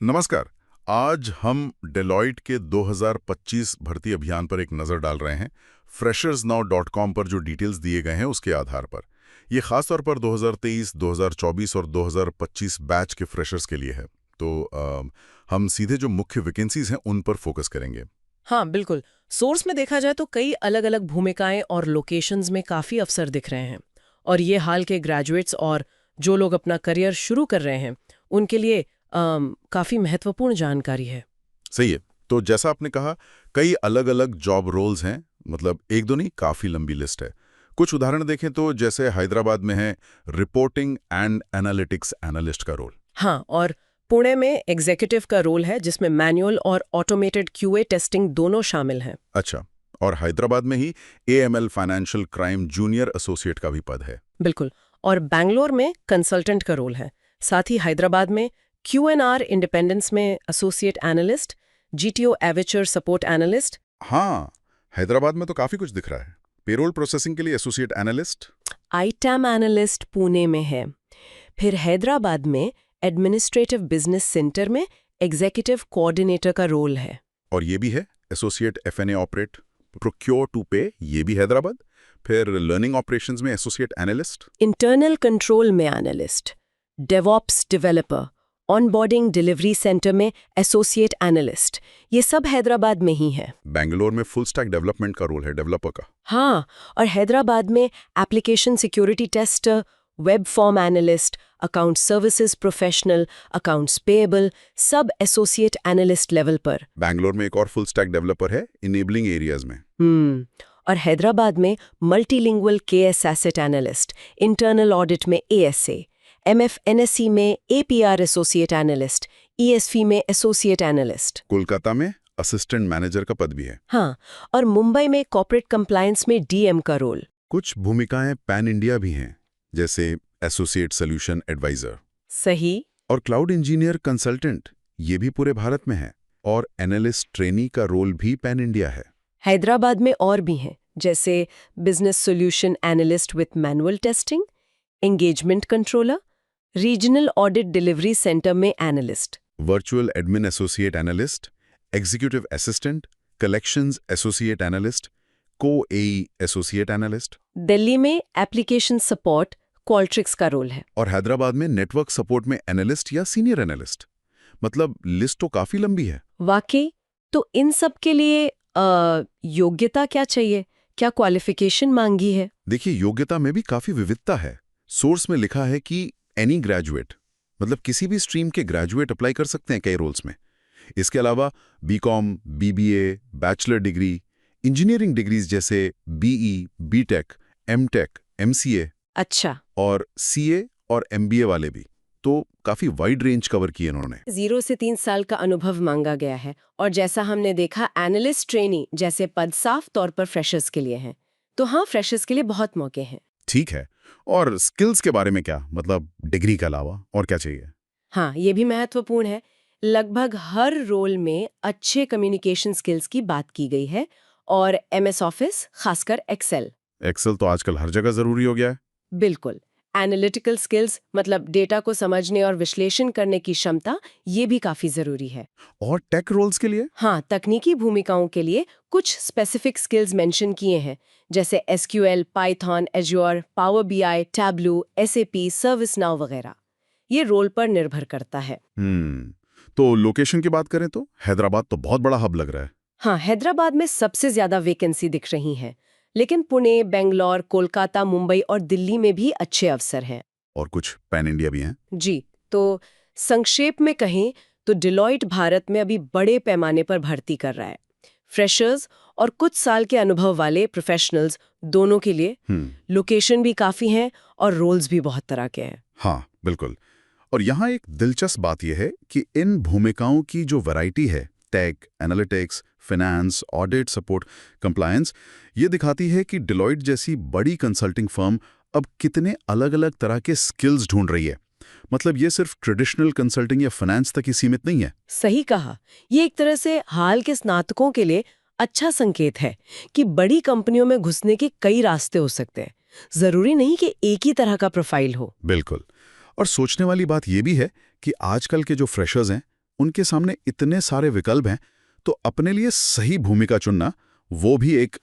नमस्कार। आज हम डेलॉयट के 2025 भर्ती अभियान पर एक नज़र डाल रहे हैं। freshersnow.com पर जो डिटेल्स दिए गए हैं उसके आधार पर ये खास तौर पर 2023, 2024 और 2025 बैच के फ्रेशर्स के लिए है। तो हम सीधे जो मुख्य वैकेंसीज हैं उन पर फोकस करेंगे। हाँ, बिल्कुल। सोर्स में देखा जाए तो कई अलग-अलग भूमिकाएं और लोकेशंस में काफ़ी अवसर दिख रहे हैं। और ये हाल के ग्रेजुएट्स और जो लोग अपना करियर शुरू कर रहे हैं, उनके लिए काफ़ी महत्वपूर्ण जानकारी है। सही है। तो जैसा आपने कहा, कई अलग अलग जॉब रोल्स हैं, मतलब एक दो नहीं, काफ़ी लंबी लिस्ट है। कुछ उदाहरण देखें तो जैसे हैदराबाद में है रिपोर्टिंग एंड एनालिटिक्स एनालिस्ट का रोल। हाँ, और पुणे में एग्जीक्यूटिव का रोल है जिसमें मैनुअल और ऑटोमेटेड क्यूए टेस्टिंग दोनों शामिल हैं। अच्छा। और हैदराबाद में ही AML financial crime junior associate का भी पद है। बिल्कुल। और बैंगलोर में कंसल्टेंट का रोल है। साथ ही हैदराबाद में क्यूएनआर इंडिपेंडेंस में एसोसिएट एनालिस्ट, जीटीओ एविचर सपोर्ट एनालिस्ट। हाँ, हैदराबाद में तो काफी कुछ दिख रहा है। पेरोल प्रोसेसिंग के लिए एसोसिएट एनालिस्ट। आईटैम एनालिस्ट पुणे में है। फिर हैदराबाद में एडमिनिस्ट्रेटिव बिजनेस सेंटर में एग्जीक्यूटिव कोऑर्डिनेटर का रोल है। और ये भी है एसोसिएट एफएनए ऑपरेट प्रोक्योर टू पे, ये भी हैदराबाद। फिर लर्निंग ऑपरेशंस में एसोसिएट एनालिस्ट। इंटरनल कंट्रोल में analyst, DevOps developer, onboarding delivery centre में एसोसिएट एनालिस्ट, ये सब हैदराबाद में ही है। बेंगलोर में फुल स्टैक डेवलपमेंट का रोल है, डेवलपर का। हाँ, और हैदराबाद में application security tester, web form analyst, account services professional, accounts payable, सब एसोसिएट एनालिस्ट लेवल पर। बैंगलोर में एक और फुल स्टैक डेवलपर है इनेबलिंग एरियाज में। और हैदराबाद में multilingual KS asset analyst, internal audit में एएसए, एमएफएनएससी में एपीआर एसोसिएट एनालिस्ट, ईएसफी में एसोसिएट एनालिस्ट। कोलकाता में असिस्टेंट मैनेजर का पद भी है। हाँ, और मुंबई में कॉर्पोरेट कंप्लायंस में डीएम का रोल। कुछ भूमिकाएं पैन इंडिया भी हैं, जैसे एसोसिएट सोल्यूशन एडवाइजर। सही। और क्लाउड इंजीनियर कंसल्टेंट, ये भी पूरे भारत में है। और एनालिस्ट ट्रेनी का रोल भी पैन इंडिया है। हैदराबाद में और भी हैं, जैसे business solution analyst with manual testing, engagement controller, regional audit delivery centre में analyst, virtual admin associate analyst, executive assistant, collections associate analyst, को-एई एसोसिएट एनालिस्ट। दिल्ली में एप्लीकेशन सपोर्ट क्वाल्ट्रिक्स का रोल है। और हैदराबाद में नेटवर्क सपोर्ट में एनालिस्ट या सीनियर एनालिस्ट। मतलब लिस्ट तो काफी लंबी है। वाकई। तो इन सब के लिए योग्यता क्या चाहिए, क्या क्वालिफिकेशन मांगी है? देखिए, योग्यता में भी काफी विविधता है। सोर्स में लिखा है कि एनी ग्रेजुएट, मतलब किसी भी स्ट्रीम के ग्रेजुएट अप्लाई कर सकते हैं कई रोल्स में। इसके अलावा BCom, BBA, bachelor degree, engineering degrees जैसे बीई, बीटेक, एमटेक, एमसीए। अच्छा। और सीए और एमबीए वाले भी। तो काफी वाइड रेंज कवर की इन्होंने। 0 से 3 साल का अनुभव मांगा गया है। और जैसा हमने देखा, एनालिस्ट ट्रेनी जैसे पद साफ तौर पर फ्रेशर्स के लिए हैं। तो हाँ, फ्रेशर्स के लिए बहुत मौके हैं। ठीक है। और स्किल्स के बारे में क्या, मतलब डिग्री के अलावा और क्या चाहिए? हाँ, ये भी महत्वपूर्ण है। लगभग हर रोल में अच्छे कम्युनिकेशन स्किल्स की बात की गई है, और एमएस ऑफिस, खासकर एक्सेल। एक्सेल तो आजकल हर जगह जरूरी हो गया है। बिल्कुल। एनालिटिकल स्किल्स, मतलब डेटा को समझने और विश्लेषण करने की क्षमता, ये भी काफी जरूरी है। और टेक रोल्स के लिए? हाँ, तकनीकी भूमिकाओं के लिए कुछ स्पेसिफिक स्किल्स मेंशन किए हैं, जैसे SQL, Python, azure, power BI, tableau, SAP, ServiceNow वगैरह। ये रोल पर निर्भर करता है। तो लोकेशन की बात करें तो हैदराबाद तो बहुत बड़ा हब लग रहा है। हाँ, हैदराबाद में सबसे ज्यादा वैकेंसी दिख रही हैं, लेकिन पुणे, बेंगलोर, कोलकाता, मुंबई और दिल्ली में भी अच्छे अवसर हैं। और कुछ पैन इंडिया भी हैं। जी, तो संक्षेप में कहें तो डिलॉयट भारत में अभी बड़े पैमाने पर भर्ती कर रहा है, फ्रेशर्स और कुछ साल के अनुभव वाले प्रोफेशनल्स दोनों के लिए। लोकेशन भी काफी हैं और रोल्स भी बहुत तरह के हैं। हाँ, बिल्कुल। और यहाँ एक दिलचस्प बात यह है कि इन भूमिकाओं की जो वैरायटी है, tech, analytics, finance, audit, support, compliance, ये दिखाती है कि डिलॉयट जैसी बड़ी कंसल्टिंग फर्म अब कितने अलग-अलग तरह के स्किल्स ढूंढ रही है। मतलब ये सिर्फ ट्रेडिशनल कंसल्टिंग या फाइनेंस तक ही सीमित नहीं है। सही कहा। ये एक तरह से हाल के स्नातकों के लिए अच्छा संकेत है कि बड़ी कंपनियों में घुसने के कई रास्ते हो सकते हैं। जरूरी नहीं कि एक ही तरह का प्रोफाइल हो। बिल्कुल। और सोचने वाली बात यह भी है कि आजकल के जो फ्रेशर्स हैं उनके सामने इतने सारे विकल्प हैं, तो अपने लिए सही भूमिका चुनना वो भी एक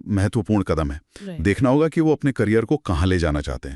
महत्वपूर्ण कदम है। देखना होगा कि वो अपने करियर को कहाँ ले जाना चाहते हैं।